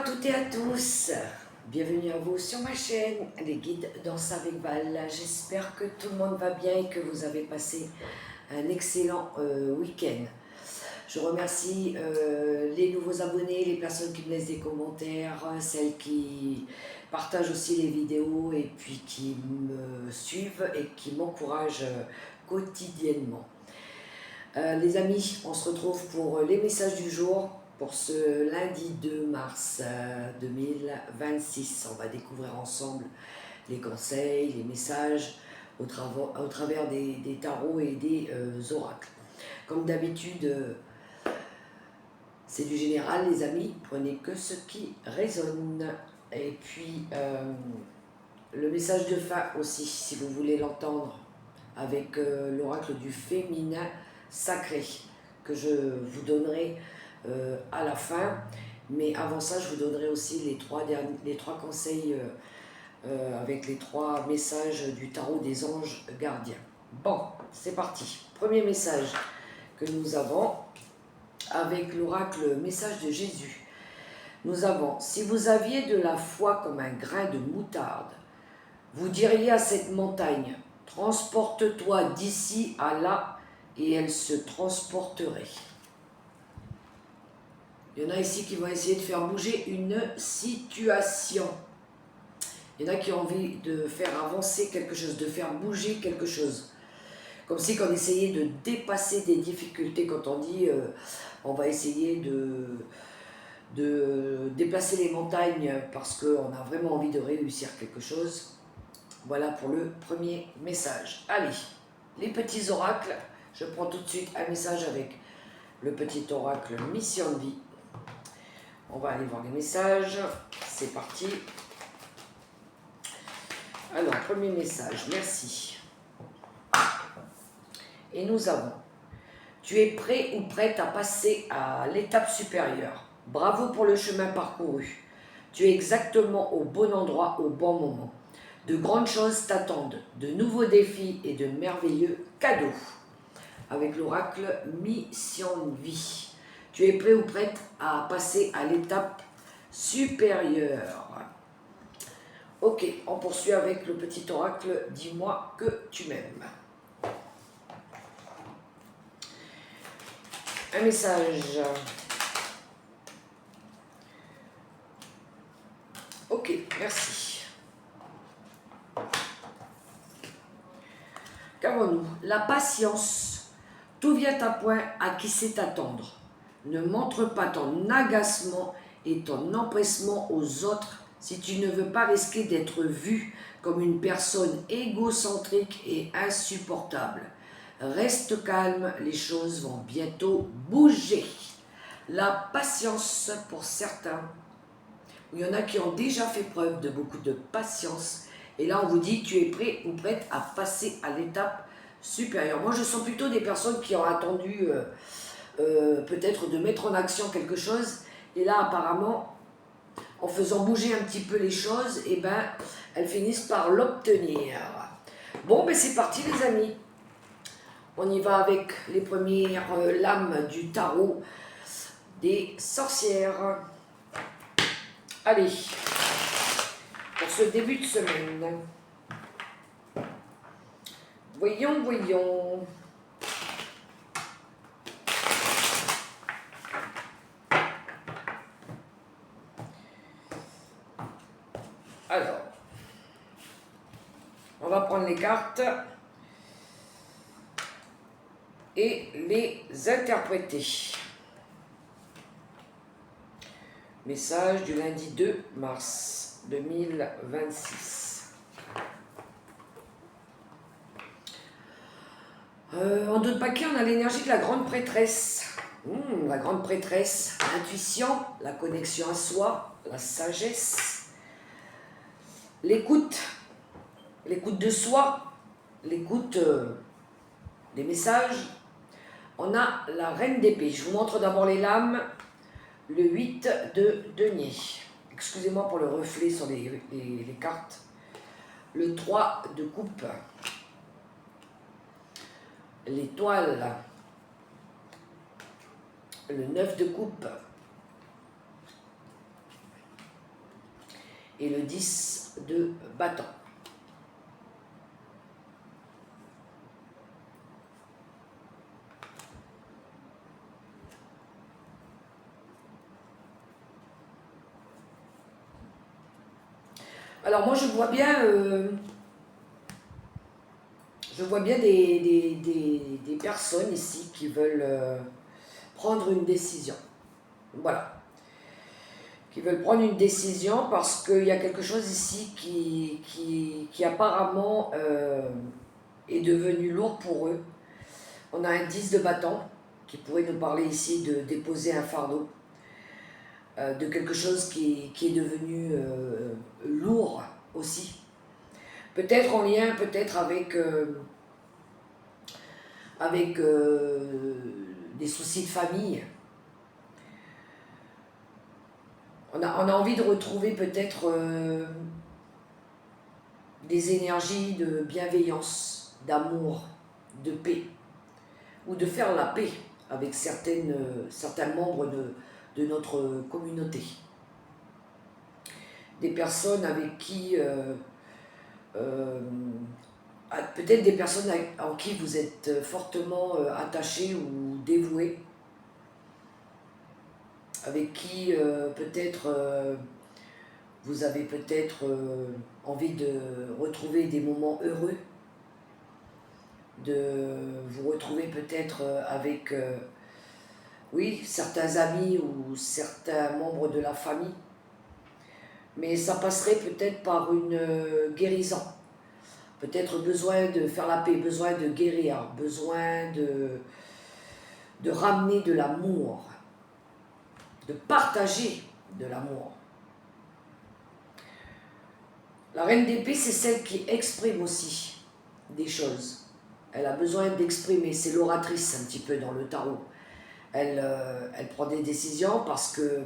toutes et à tous, bienvenue à vous sur ma chaîne, les guides Danse avec Val. J'espère que tout le monde va bien et que vous avez passé un excellent week-end. Je remercie les nouveaux abonnés, les personnes qui me laissent des commentaires, celles qui partagent aussi les vidéos et puis qui me suivent et qui m'encouragent quotidiennement. Les amis, on se retrouve pour les messages du jour. Pour ce lundi 2 mars 2026, on va découvrir ensemble les conseils, les messages au travers des tarots et des oracles. Comme d'habitude, c'est du général les amis, prenez que ce qui résonne. Et puis le message de fin aussi, si vous voulez l'entendre, avec l'oracle du féminin sacré, que je vous donnerai à la fin, mais avant ça je vous donnerai aussi les trois conseils avec les trois messages du tarot des anges gardiens. Bon, c'est parti. Premier message que nous avons avec l'oracle message de Jésus. Nous avons: si vous aviez de la foi comme un grain de moutarde, vous diriez à cette montagne, transporte-toi d'ici à là, et elle se transporterait. Il y en a ici qui vont essayer de faire bouger une situation. Il y en a qui ont envie de faire avancer quelque chose, de faire bouger quelque chose. Comme si on essayait de dépasser des difficultés. Quand on dit on va essayer de déplacer les montagnes parce qu'on a vraiment envie de réussir quelque chose. Voilà pour le premier message. Allez, les petits oracles. Je prends tout de suite un message avec le petit oracle Mission de vie. On va aller voir les messages. C'est parti. Alors, premier message, merci. Et nous avons: tu es prêt ou prête à passer à l'étape supérieure. Bravo pour le chemin parcouru. Tu es exactement au bon endroit au bon moment. De grandes choses t'attendent, de nouveaux défis et de merveilleux cadeaux. Avec l'oracle Mission de vie. Tu es prêt ou prête à passer à l'étape supérieure. Ok, on poursuit avec le petit oracle dis-moi que tu m'aimes. Un message. Ok, merci. Qu'avons-nous? La patience. Tout vient à point à qui sait t'attendre. Ne montre pas ton agacement et ton empressement aux autres si tu ne veux pas risquer d'être vu comme une personne égocentrique et insupportable. Reste calme, les choses vont bientôt bouger. La patience pour certains. Il y en a qui ont déjà fait preuve de beaucoup de patience. Et là, on vous dit, tu es prêt ou prête à passer à l'étape supérieure. Moi, je sens plutôt des personnes qui ont attendu peut-être de mettre en action quelque chose. Et là, apparemment, en faisant bouger un petit peu les choses, eh ben, elles finissent par l'obtenir. Bon, ben c'est parti les amis. On y va avec les premières lames du tarot des sorcières. Allez, pour ce début de semaine. Voyons, voyons. Alors, on va prendre les cartes et les interpréter. Message du lundi 2 mars 2026. En deux de paquet, on a l'énergie de la grande prêtresse. La grande prêtresse, l'intuition, la connexion à soi, la sagesse, l'écoute de soi, l'écoute des messages. On a la reine d'épée. Je vous montre d'abord les lames. Le 8 de denier. Excusez-moi pour le reflet sur les cartes. Le 3 de coupe. L'étoile. Le 9 de coupe. et le 10 de bâton. Alors moi je vois bien des personnes ici qui veulent prendre une décision. Voilà. Qui veulent prendre une décision parce qu'il y a quelque chose ici qui apparemment est devenu lourd pour eux. On a un 10 de bâton qui pourrait nous parler ici de déposer un fardeau, de quelque chose qui est devenu lourd aussi. Peut-être en lien, peut-être avec des soucis de famille. On a envie de retrouver peut-être des énergies de bienveillance, d'amour, de paix, ou de faire la paix avec certains membres de notre communauté. Des personnes avec qui, peut-être des personnes en qui vous êtes fortement attachés ou dévoués, avec qui peut-être vous avez peut-être envie de retrouver des moments heureux, de vous retrouver peut-être avec, oui, certains amis ou certains membres de la famille. Mais ça passerait peut-être par une guérison. Peut-être besoin de faire la paix, besoin de guérir, besoin de ramener de l'amour, de partager de l'amour. La reine d'épée, c'est celle qui exprime aussi des choses. Elle a besoin d'exprimer, c'est l'oratrice un petit peu dans le tarot. Elle prend des décisions parce que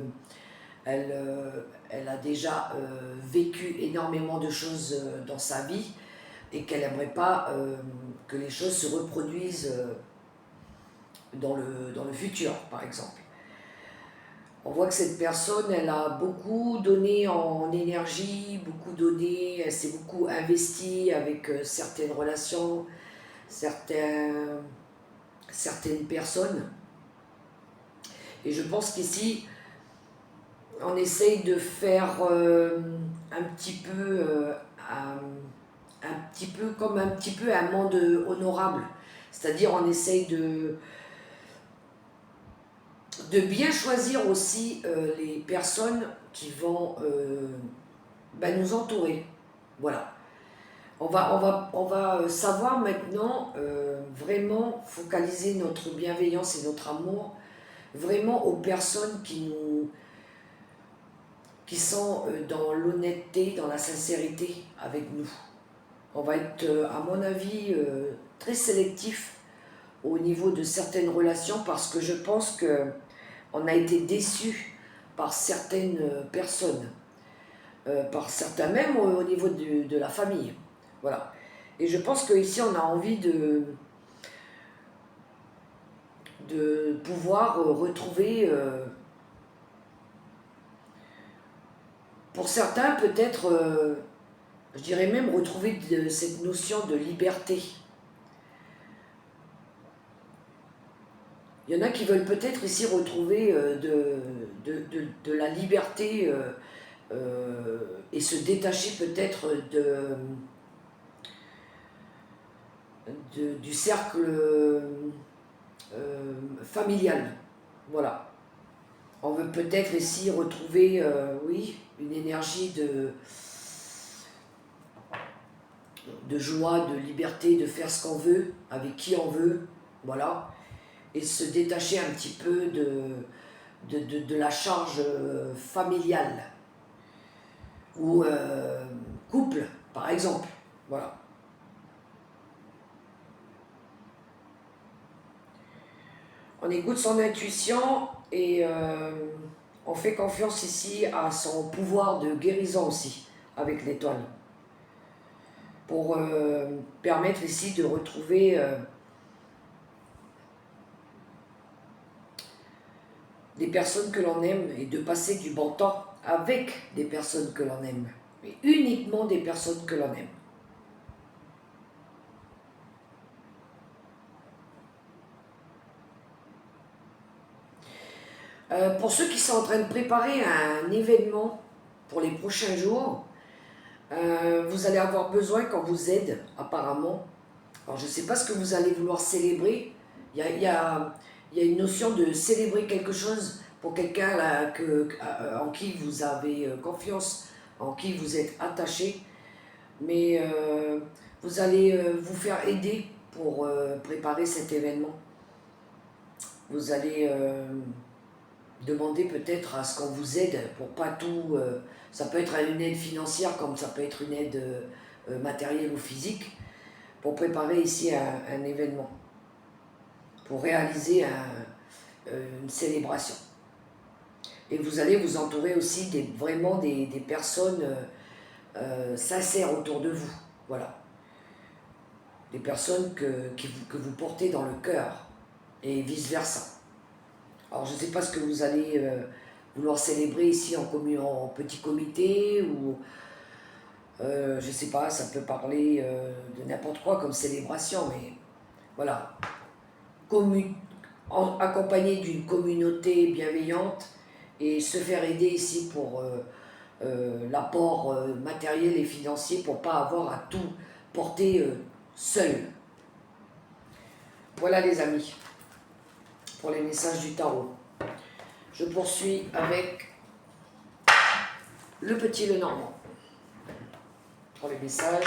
elle a déjà vécu énormément de choses dans sa vie et qu'elle n'aimerait pas que les choses se reproduisent dans le futur, par exemple. On voit que cette personne, elle a beaucoup donné en énergie, beaucoup donné, elle s'est beaucoup investie avec certaines relations, certaines personnes. Et je pense qu'ici, on essaye de faire un petit peu comme un petit peu un monde honorable. C'est-à-dire on essaye de bien choisir aussi les personnes qui vont nous entourer. Voilà. On va savoir maintenant vraiment focaliser notre bienveillance et notre amour vraiment aux personnes qui sont dans l'honnêteté, dans la sincérité avec nous. On va être, à mon avis, très sélectif au niveau de certaines relations parce que je pense qu'on a été déçus par certaines personnes, par certains même au niveau de la famille. Voilà. Et je pense qu'ici on a envie de pouvoir retrouver, pour certains peut-être, je dirais même retrouver cette notion de liberté. Il y en a qui veulent peut-être ici retrouver de la liberté et se détacher peut-être du cercle familial. Voilà. On veut peut-être ici retrouver, oui, une énergie de joie, de liberté, de faire ce qu'on veut, avec qui on veut, voilà, et se détacher un petit peu de la charge familiale, ou couple, par exemple, voilà. On écoute son intuition et on fait confiance ici à son pouvoir de guérison aussi, avec l'étoile. Pour permettre ici de retrouver des personnes que l'on aime et de passer du bon temps avec des personnes que l'on aime. mais uniquement des personnes que l'on aime. Pour ceux qui sont en train de préparer un événement pour les prochains jours, vous allez avoir besoin qu'on vous aide apparemment. Alors je ne sais pas ce que vous allez vouloir célébrer. Il y a une notion de célébrer quelque chose pour quelqu'un en qui vous avez confiance, en qui vous êtes attaché. Mais vous allez vous faire aider pour préparer cet événement. Vous allez demander peut-être à ce qu'on vous aide pour pas tout... ça peut être une aide financière comme ça peut être une aide matérielle ou physique pour préparer ici un événement, pour réaliser une célébration. Et vous allez vous entourer aussi vraiment des personnes sincères autour de vous. Voilà. Des personnes que vous portez dans le cœur et vice-versa. Alors je ne sais pas ce que vous allez vouloir célébrer ici en petit comité ou je ne sais pas, ça peut parler de n'importe quoi comme célébration, mais voilà. Accompagné d'une communauté bienveillante et se faire aider ici pour l'apport matériel et financier pour ne pas avoir à tout porter seul. Voilà les amis, pour les messages du tarot. Je poursuis avec le petit Lenormand pour les messages.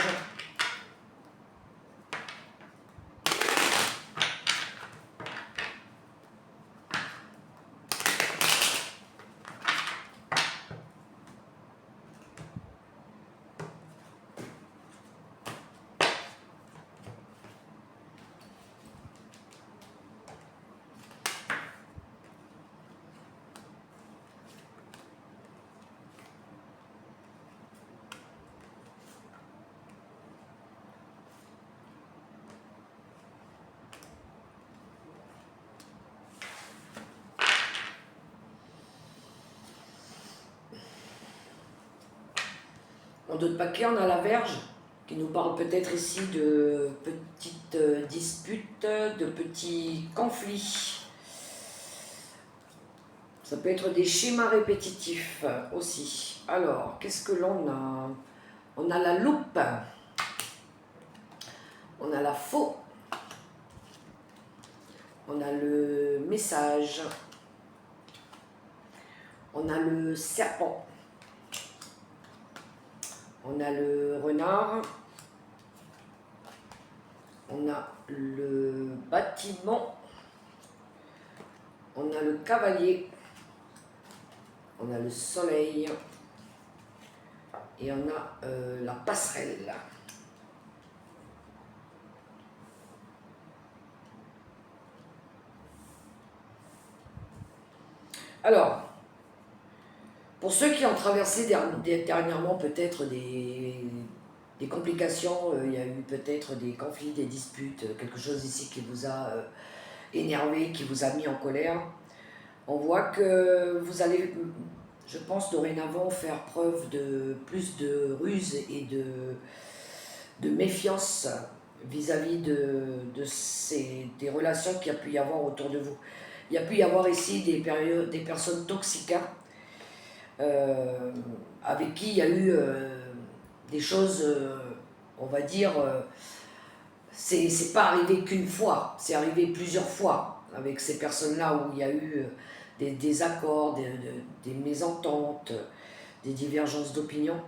En d'autres paquets, on a la Vierge, qui nous parle peut-être ici de petites disputes, de petits conflits. Ça peut être des schémas répétitifs aussi. Alors, qu'est-ce que l'on a? On a la loupe, on a la faux, on a le message, on a le serpent. On a le renard, on a le bâtiment, on a le cavalier, on a le soleil et on a la passerelle. Alors, pour ceux qui ont traversé dernièrement peut-être des complications, il y a eu peut-être des conflits, des disputes, quelque chose ici qui vous a énervé, qui vous a mis en colère, on voit que vous allez, je pense, dorénavant faire preuve de plus de ruse et de méfiance vis-à-vis des relations qu'il y a pu y avoir autour de vous. Il y a pu y avoir ici des personnes toxiques, avec qui il y a eu des choses, on va dire, c'est pas arrivé qu'une fois, c'est arrivé plusieurs fois avec ces personnes-là où il y a eu des désaccords, des mésententes, des divergences d'opinion.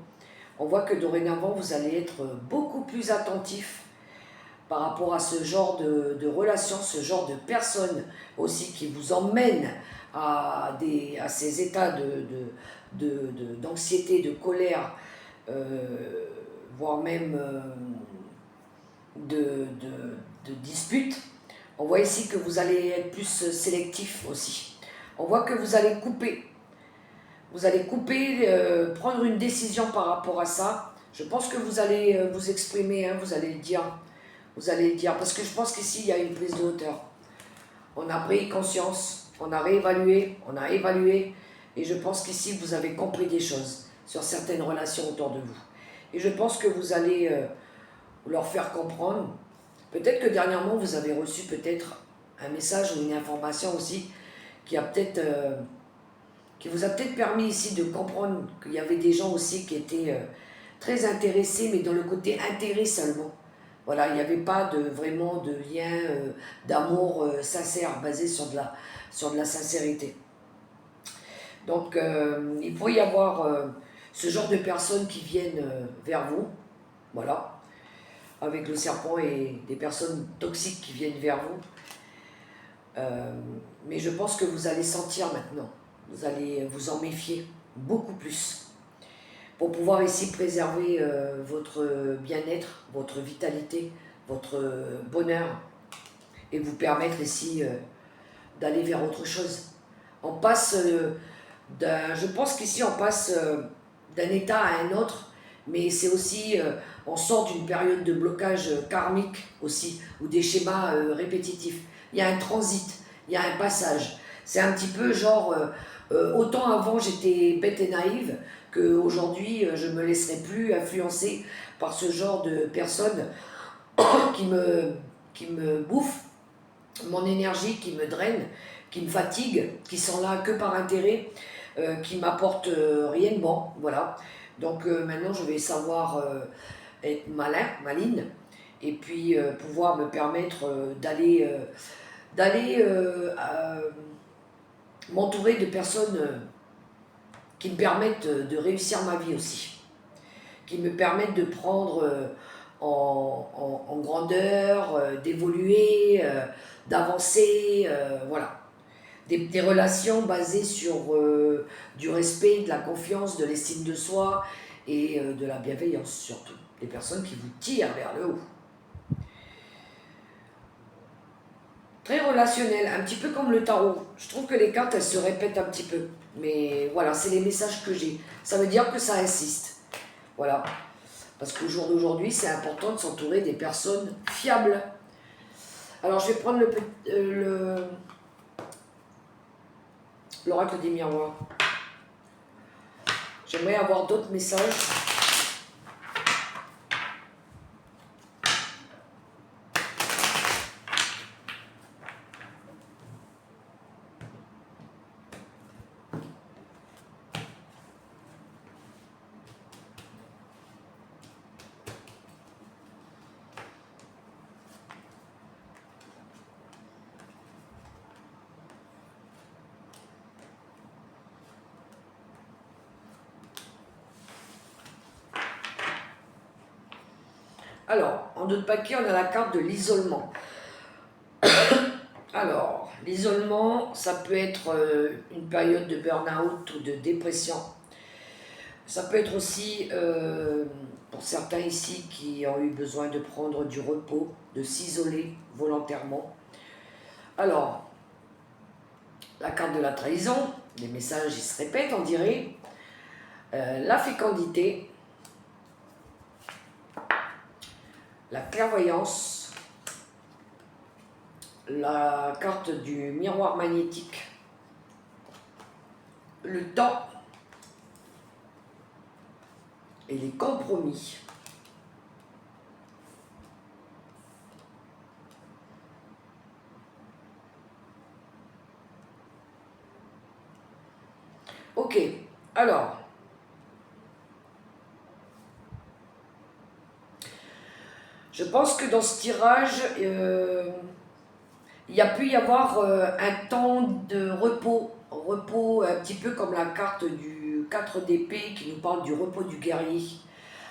On voit que dorénavant, vous allez être beaucoup plus attentif par rapport à ce genre de relations, ce genre de personnes aussi qui vous emmènent à ces états d'anxiété, de colère, voire même de disputes. On voit ici que vous allez être plus sélectif aussi. On voit que vous allez couper. Vous allez couper, prendre une décision par rapport à ça. Je pense que vous allez vous exprimer, hein, vous allez le dire. Vous allez le dire, parce que je pense qu'ici, il y a une prise de hauteur. On a pris conscience, on a réévalué, on a évalué, et je pense qu'ici, vous avez compris des choses. sur certaines relations autour de vous. Et je pense que vous allez leur faire comprendre. Peut-être que dernièrement, vous avez reçu peut-être un message ou une information aussi qui a peut-être... qui vous a peut-être permis ici de comprendre qu'il y avait des gens aussi qui étaient très intéressés, mais dans le côté intérêt seulement. Voilà, il n'y avait pas vraiment de lien d'amour sincère, basé sur de la sincérité. Donc, il pourrait y avoir ce genre de personnes qui viennent vers vous, voilà, avec le serpent et des personnes toxiques qui viennent vers vous. Mais je pense que vous allez sentir maintenant, vous allez vous en méfier beaucoup plus pour pouvoir ici préserver votre bien-être, votre vitalité, votre bonheur et vous permettre ici d'aller vers autre chose. On passe je pense qu'ici on passe d'un état à un autre, mais c'est aussi, on sort d'une période de blocage karmique aussi, ou des schémas répétitifs. Il y a un transit, il y a un passage. C'est un petit peu genre, autant avant j'étais bête et naïve, qu'aujourd'hui je ne me laisserai plus influencer par ce genre de personnes qui me bouffent mon énergie, qui me drainent, qui me fatiguent, qui sont là que par intérêt, qui m'apportent rien de bon, voilà. Donc maintenant je vais savoir être maline, et puis pouvoir me permettre d'aller m'entourer de personnes qui me permettent de réussir ma vie aussi, qui me permettent de prendre en grandeur, d'évoluer, d'avancer, voilà. Des relations basées sur du respect, de la confiance, de l'estime de soi et de la bienveillance surtout. Des personnes qui vous tirent vers le haut. Très relationnel, un petit peu comme le tarot. Je trouve que les cartes, elles se répètent un petit peu. Mais voilà, c'est les messages que j'ai. Ça veut dire que ça insiste. Voilà. Parce qu'au jour d'aujourd'hui, c'est important de s'entourer des personnes fiables. Alors, je vais prendre l'oracle des miroirs. J'aimerais avoir d'autres messages. Alors, en d'autres paquets, on a la carte de l'isolement. Alors, l'isolement, ça peut être une période de burn-out ou de dépression. Ça peut être aussi, pour certains ici qui ont eu besoin de prendre du repos, de s'isoler volontairement. Alors, la carte de la trahison, les messages ils se répètent, on dirait. La fécondité, la clairvoyance, la carte du miroir magnétique, le temps et les compromis. Ok, alors, je pense que dans ce tirage, il y a pu y avoir un temps de repos, un petit peu comme la carte du 4 d'épée qui nous parle du repos du guerrier.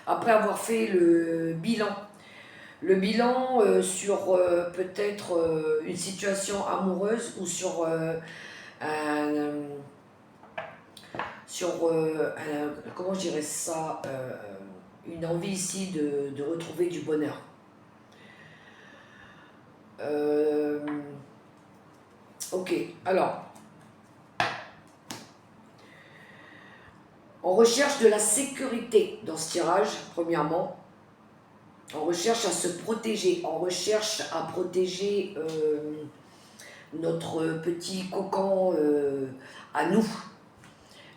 Après avoir fait le bilan sur peut-être une situation amoureuse ou sur comment je dirais ça, une envie ici de retrouver du bonheur. Ok, alors, on recherche de la sécurité dans ce tirage, premièrement. On recherche à se protéger, on recherche à protéger notre petit cocon à nous,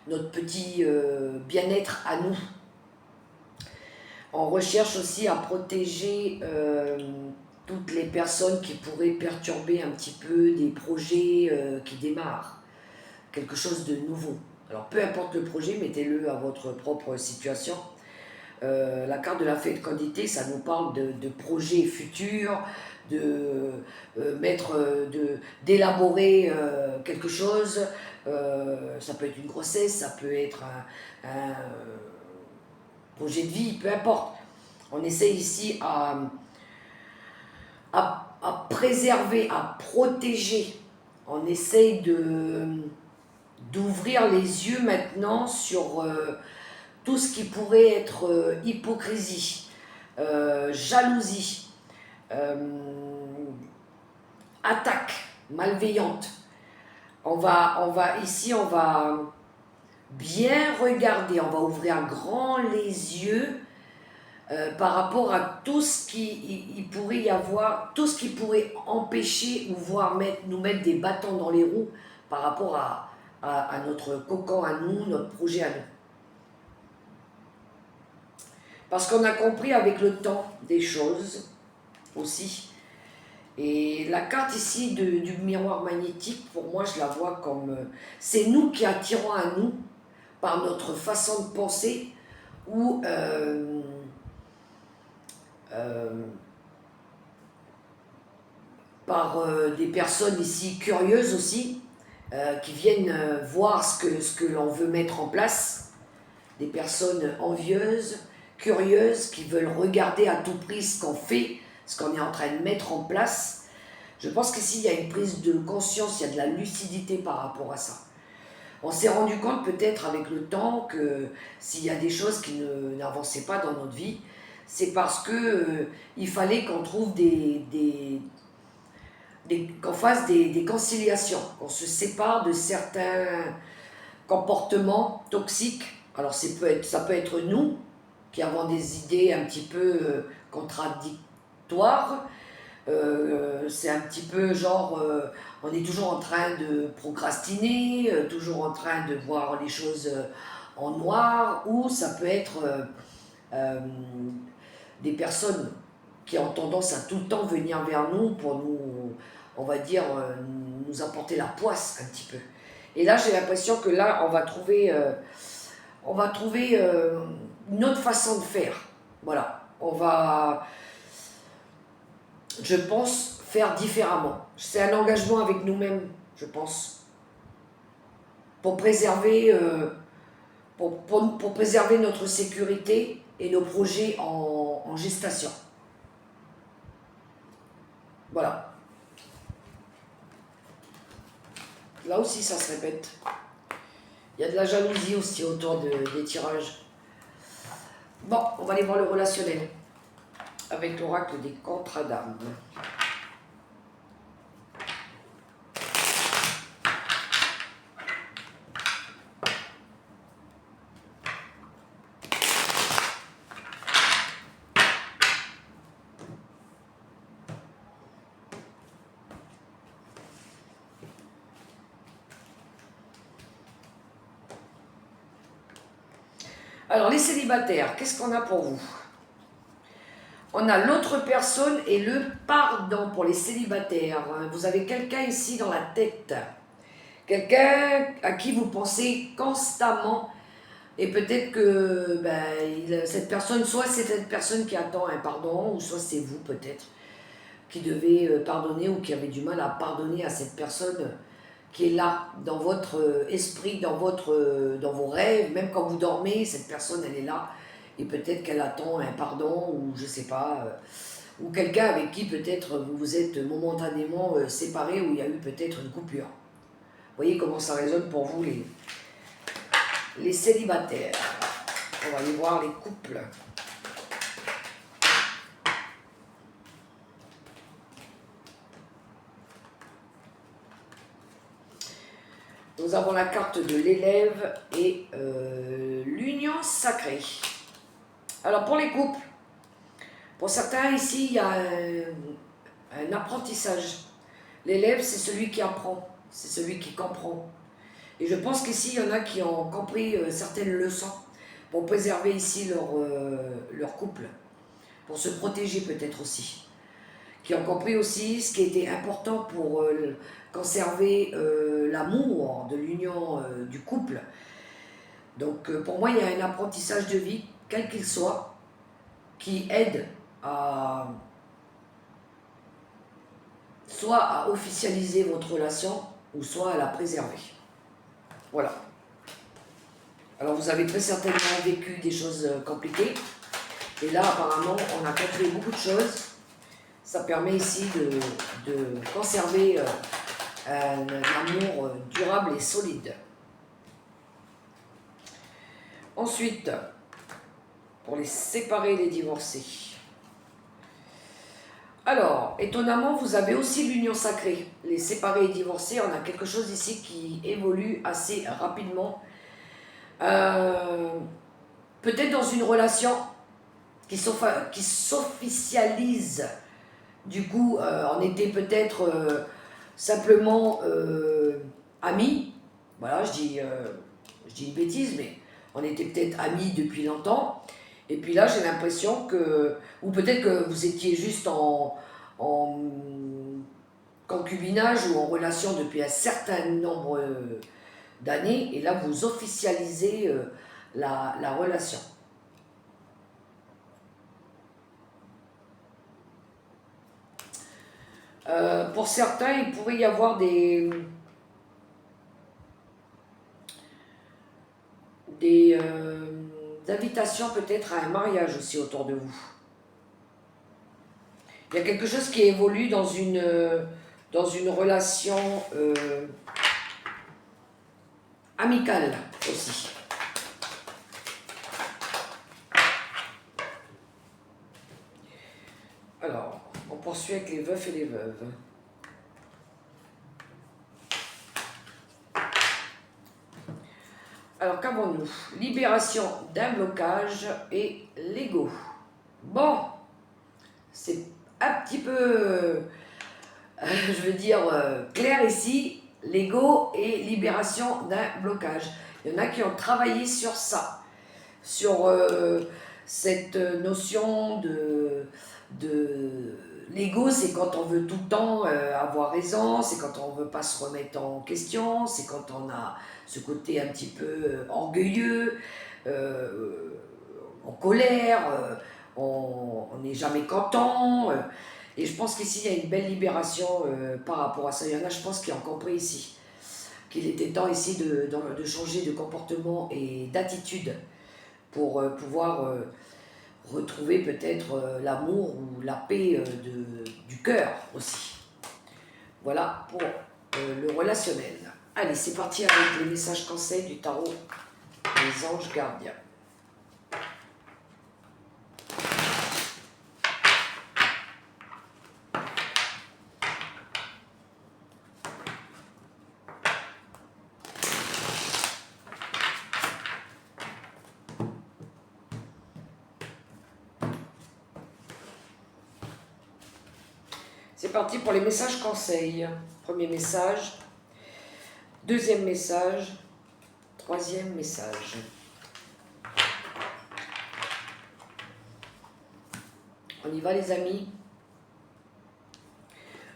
notre petit bien-être à nous. On recherche aussi à protéger toutes les personnes qui pourraient perturber un petit peu des projets qui démarrent, quelque chose de nouveau. Alors peu importe le projet, mettez-le à votre propre situation. La carte de la fécondité, ça nous parle de projets futurs, d'élaborer quelque chose. Ça peut être une grossesse, ça peut être un projet de vie, peu importe. On essaie ici à préserver, à protéger. On essaye d'ouvrir les yeux maintenant sur tout ce qui pourrait être hypocrisie, jalousie, attaque malveillante. On va bien regarder, on va ouvrir grand les yeux par rapport à tout ce qui pourrait y avoir, tout ce qui pourrait empêcher ou voire nous mettre des bâtons dans les roues par rapport à notre cocon à nous, notre projet à nous. Parce qu'on a compris avec le temps des choses aussi. Et la carte ici du miroir magnétique, pour moi, je la vois comme... c'est nous qui attirons à nous par notre façon de penser ou par des personnes ici curieuses aussi, qui viennent voir ce que l'on veut mettre en place, des personnes envieuses, curieuses, qui veulent regarder à tout prix ce qu'on fait, ce qu'on est en train de mettre en place. Je pense qu'ici, il y a une prise de conscience, il y a de la lucidité par rapport à ça. On s'est rendu compte peut-être avec le temps que s'il y a des choses qui n'avançaient pas dans notre vie, c'est parce que il fallait qu'on trouve qu'on fasse des conciliations, qu'on se sépare de certains comportements toxiques. Alors ça peut être nous qui avons des idées un petit peu contradictoires. C'est un petit peu genre, on est toujours en train de procrastiner, toujours en train de voir les choses en noir, ou ça peut être des personnes qui ont tendance à tout le temps venir vers nous pour nous, on va dire, nous apporter la poisse un petit peu. Et là, j'ai l'impression que là, on va trouver une autre façon de faire. Voilà, on va, je pense, faire différemment. C'est un engagement avec nous-mêmes, je pense, pour préserver, pour préserver notre sécurité et nos projets en gestation. Voilà. Là aussi, ça se répète. Il y a de la jalousie aussi autour des tirages. Bon, on va aller voir le relationnel avec l'oracle des contrats d'âme. Alors, les célibataires, qu'est-ce qu'on a pour vous? On a l'autre personne et le pardon pour les célibataires. Vous avez quelqu'un ici dans la tête. Quelqu'un à qui vous pensez constamment. Et peut-être que cette personne, soit c'est cette personne qui attend un pardon, ou soit c'est vous peut-être, qui devez pardonner ou qui avez du mal à pardonner à cette personne qui est là, dans votre esprit, dans vos rêves, même quand vous dormez, cette personne, elle est là, et peut-être qu'elle attend un pardon, ou je sais pas, ou quelqu'un avec qui peut-être vous vous êtes momentanément séparés, où il y a eu peut-être une coupure. Vous voyez comment ça résonne pour vous, les célibataires. On va aller voir les couples. Nous avons la carte de l'élève et l'union sacrée. Alors pour les couples, pour certains ici, il y a un apprentissage. L'élève, c'est celui qui apprend, c'est celui qui comprend. Et je pense qu'ici, il y en a qui ont compris certaines leçons pour préserver ici leur couple, pour se protéger peut-être aussi. Qui ont compris aussi ce qui était important pour conserver l'amour de l'union du couple. Donc pour moi, il y a un apprentissage de vie, quel qu'il soit, qui aide à soit à officialiser votre relation ou soit à la préserver. Voilà. Alors vous avez très certainement vécu des choses compliquées. Et là, apparemment, on a compris beaucoup de choses. Ça permet ici de conserver un amour durable et solide. Ensuite, pour les séparés et les divorcés. Alors, étonnamment, vous avez aussi l'union sacrée. Les séparés et divorcés, on a quelque chose ici qui évolue assez rapidement. Peut-être dans une relation qui s'officialise. Du coup, on était peut-être simplement amis. Voilà, je dis une bêtise, mais on était peut-être amis depuis longtemps. Et puis là, j'ai l'impression que, ou peut-être que vous étiez juste en concubinage ou en relation depuis un certain nombre d'années, et là, vous officialisez la relation. Pour certains, il pourrait y avoir des invitations peut-être à un mariage aussi autour de vous. Il y a quelque chose qui évolue dans une relation amicale aussi. Alors, on poursuit avec les veufs et les veuves. Alors, qu'avons-nous? Libération d'un blocage et l'ego. Bon, c'est un petit peu, je veux dire, clair ici, l'ego et libération d'un blocage. Il y en a qui ont travaillé sur ça, sur cette notion de l'ego, c'est quand on veut tout le temps avoir raison, c'est quand on ne veut pas se remettre en question, c'est quand on a ce côté un petit peu orgueilleux, en colère, on n'est jamais content. Et je pense qu'ici, il y a une belle libération par rapport à ça. Il y en a, je pense, qui ont compris ici qu'il était temps ici de changer de comportement et d'attitude pour pouvoir retrouver peut-être l'amour ou la paix du cœur aussi. Voilà pour le relationnel. Allez, c'est parti avec les messages conseils du tarot des anges gardiens. C'est parti pour les messages conseils. Premier message, deuxième message, troisième message. On y va les amis.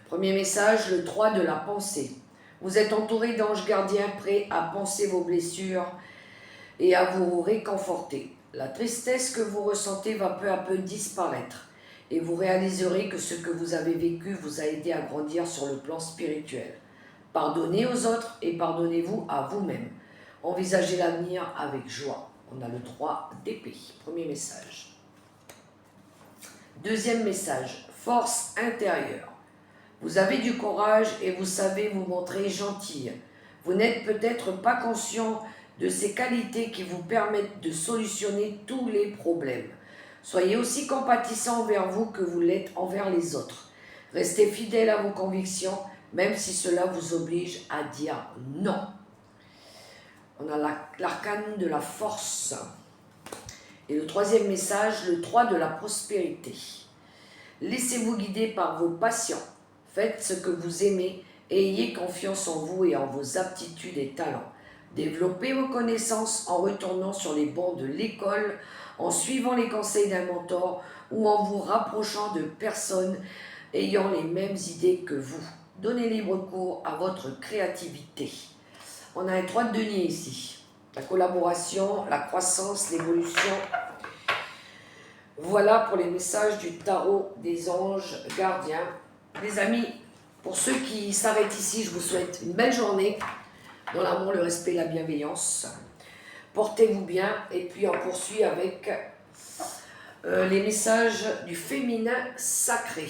Premier message, le 3 de la pensée. Vous êtes entouré d'anges gardiens prêts à penser vos blessures et à vous réconforter. La tristesse que vous ressentez va peu à peu disparaître et vous réaliserez que ce que vous avez vécu vous a aidé à grandir sur le plan spirituel. Pardonnez aux autres et pardonnez-vous à vous-même. Envisagez l'avenir avec joie. On a le 3 d'épée. Premier message. Deuxième message, force intérieure. Vous avez du courage et vous savez vous montrer gentille. Vous n'êtes peut-être pas conscient de ces qualités qui vous permettent de solutionner tous les problèmes. Soyez aussi compatissant envers vous que vous l'êtes envers les autres. Restez fidèle à vos convictions, même si cela vous oblige à dire non. On a l'arcane de la force. Et le troisième message, le 3 de la prospérité. Laissez-vous guider par vos passions. Faites ce que vous aimez et ayez confiance en vous et en vos aptitudes et talents. Développez vos connaissances en retournant sur les bancs de l'école, en suivant les conseils d'un mentor ou en vous rapprochant de personnes ayant les mêmes idées que vous. Donnez libre cours à votre créativité. On a un 3 de denier ici. La collaboration, la croissance, l'évolution. Voilà pour les messages du tarot des anges gardiens. Les amis, pour ceux qui s'arrêtent ici, je vous souhaite une belle journée dans l'amour, le respect, la bienveillance. Portez-vous bien et puis on poursuit avec les messages du féminin sacré.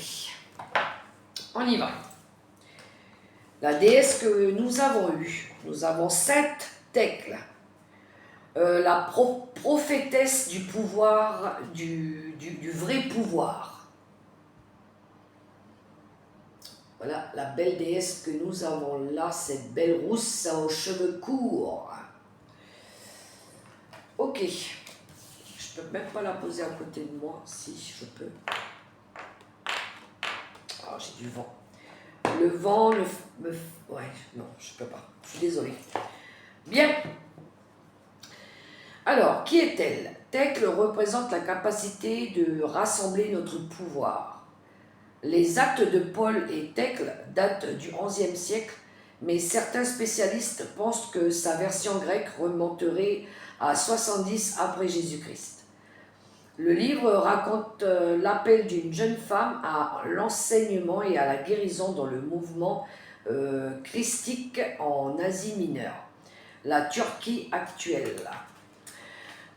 On y va. La déesse que nous avons eue, nous avons Sainte Thècle, la prophétesse du pouvoir, du vrai pouvoir. Voilà la belle déesse que nous avons là, cette belle rousse aux cheveux courts. Ok, je peux même pas la poser à côté de moi, si je peux. Ah, j'ai du vent. Le vent ouais, non, je peux pas. Je suis désolée. Bien. Alors, qui est-elle? Thècle représente la capacité de rassembler notre pouvoir. Les actes de Paul et Thècle datent du XIe siècle, mais certains spécialistes pensent que sa version grecque remonterait à 70 après Jésus-Christ. Le livre raconte l'appel d'une jeune femme à l'enseignement et à la guérison dans le mouvement christique en Asie mineure, la Turquie actuelle.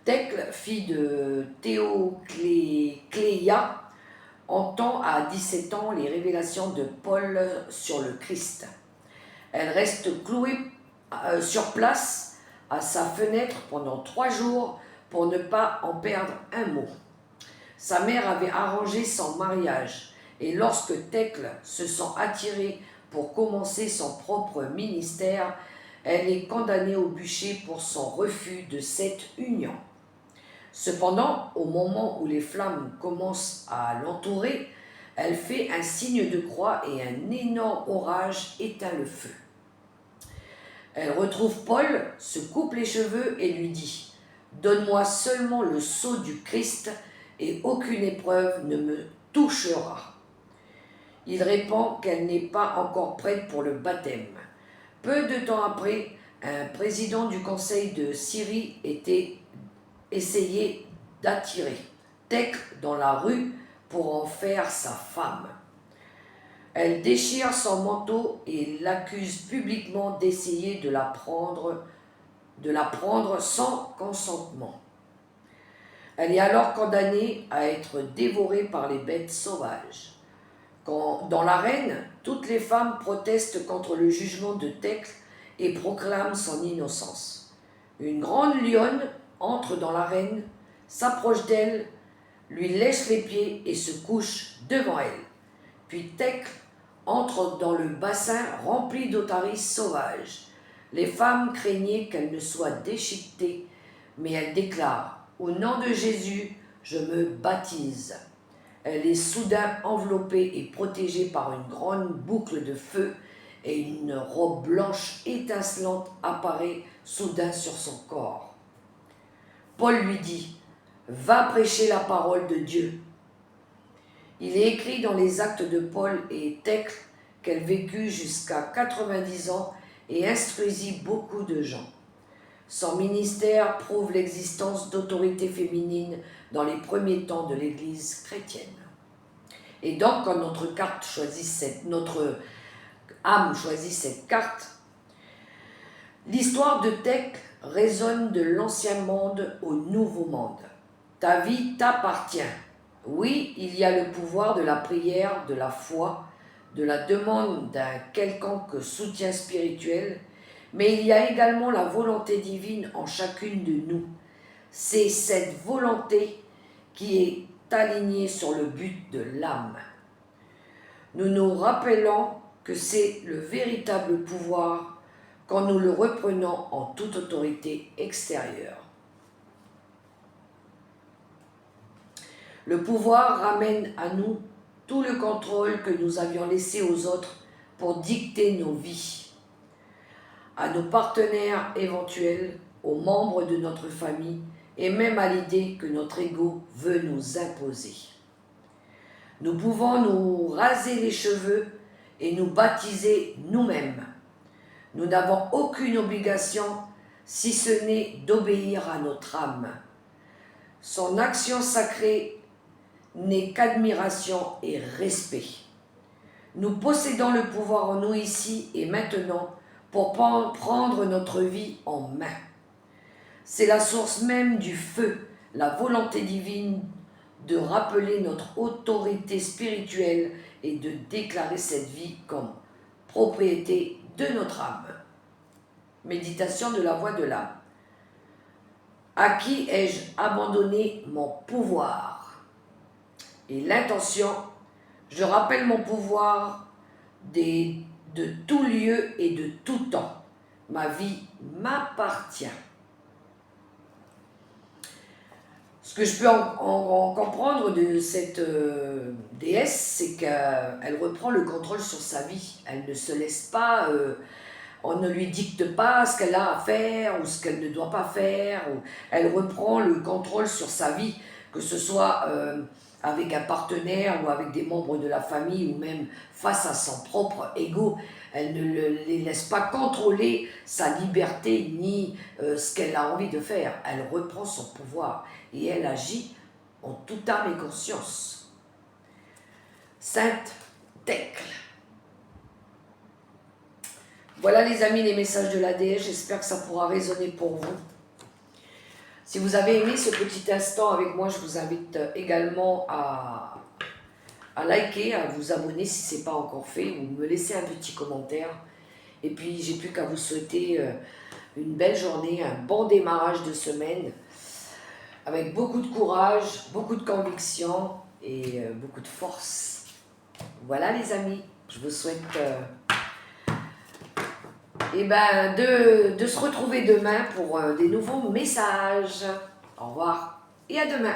Thècle, fille de Théocléia, entend à 17 ans les révélations de Paul sur le Christ. Elle reste clouée sur place à sa fenêtre pendant 3 jours pour ne pas en perdre un mot. Sa mère avait arrangé son mariage et lorsque Thècle se sent attirée pour commencer son propre ministère, elle est condamnée au bûcher pour son refus de cette union. Cependant, au moment où les flammes commencent à l'entourer, elle fait un signe de croix et un énorme orage éteint le feu. Elle retrouve Paul, se coupe les cheveux et lui dit « Donne-moi seulement le sceau du Christ et aucune épreuve ne me touchera. » Il répond qu'elle n'est pas encore prête pour le baptême. Peu de temps après, un président du conseil de Syrie essayait d'attirer Thècle dans la rue pour en faire sa femme. Elle déchire son manteau et l'accuse publiquement d'essayer de la prendre sans consentement. Elle est alors condamnée à être dévorée par les bêtes sauvages. Dans l'arène, toutes les femmes protestent contre le jugement de Thècle et proclament son innocence. Une grande lionne entre dans l'arène, s'approche d'elle, lui lèche les pieds et se couche devant elle. Puis Thècle entre dans le bassin rempli d'otaries sauvages. Les femmes craignaient qu'elle ne soit déchiquetée, mais elle déclare « Au nom de Jésus, je me baptise ». Elle est soudain enveloppée et protégée par une grande boucle de feu et une robe blanche étincelante apparaît soudain sur son corps. Paul lui dit « Va prêcher la parole de Dieu ». Il est écrit dans les actes de Paul et Thècle qu'elle vécut jusqu'à 90 ans et instruisit beaucoup de gens. Son ministère prouve l'existence d'autorités féminines dans les premiers temps de l'Église chrétienne. Et donc, quand notre âme choisit cette carte, l'histoire de Thècle résonne de l'ancien monde au nouveau monde. Ta vie t'appartient. Oui, il y a le pouvoir de la prière, de la foi, de la demande d'un quelconque soutien spirituel, mais il y a également la volonté divine en chacune de nous. C'est cette volonté qui est alignée sur le but de l'âme. Nous nous rappelons que c'est le véritable pouvoir quand nous le reprenons en toute autorité extérieure. Le pouvoir ramène à nous tout le contrôle que nous avions laissé aux autres pour dicter nos vies. à nos partenaires éventuels, aux membres de notre famille et même à l'idée que notre ego veut nous imposer. Nous pouvons nous raser les cheveux et nous baptiser nous-mêmes. Nous n'avons aucune obligation si ce n'est d'obéir à notre âme. Son action sacrée n'est qu'admiration et respect. Nous possédons le pouvoir en nous ici et maintenant pour prendre notre vie en main. C'est la source même du feu, la volonté divine de rappeler notre autorité spirituelle et de déclarer cette vie comme propriété de notre âme. Méditation de la voix de l'âme. À qui ai-je abandonné mon pouvoir? Et l'intention, je rappelle mon pouvoir de tout lieu et de tout temps. Ma vie m'appartient. Ce que je peux en comprendre de cette déesse, c'est qu'elle reprend le contrôle sur sa vie. Elle ne se laisse pas, on ne lui dicte pas ce qu'elle a à faire ou ce qu'elle ne doit pas faire. Elle reprend le contrôle sur sa vie, que ce soit avec un partenaire ou avec des membres de la famille ou même face à son propre ego. Elle ne les laisse pas contrôler sa liberté ni ce qu'elle a envie de faire. Elle reprend son pouvoir et elle agit en toute âme et conscience. Sainte Thècle. Voilà les amis les messages de la déesse, j'espère que ça pourra résonner pour vous. Si vous avez aimé ce petit instant avec moi, je vous invite également à liker, à vous abonner si ce n'est pas encore fait, ou me laisser un petit commentaire. Et puis, j'ai plus qu'à vous souhaiter une belle journée, un bon démarrage de semaine, avec beaucoup de courage, beaucoup de conviction et beaucoup de force. Voilà les amis, je vous souhaite de se retrouver demain pour des nouveaux messages. Au revoir et à demain.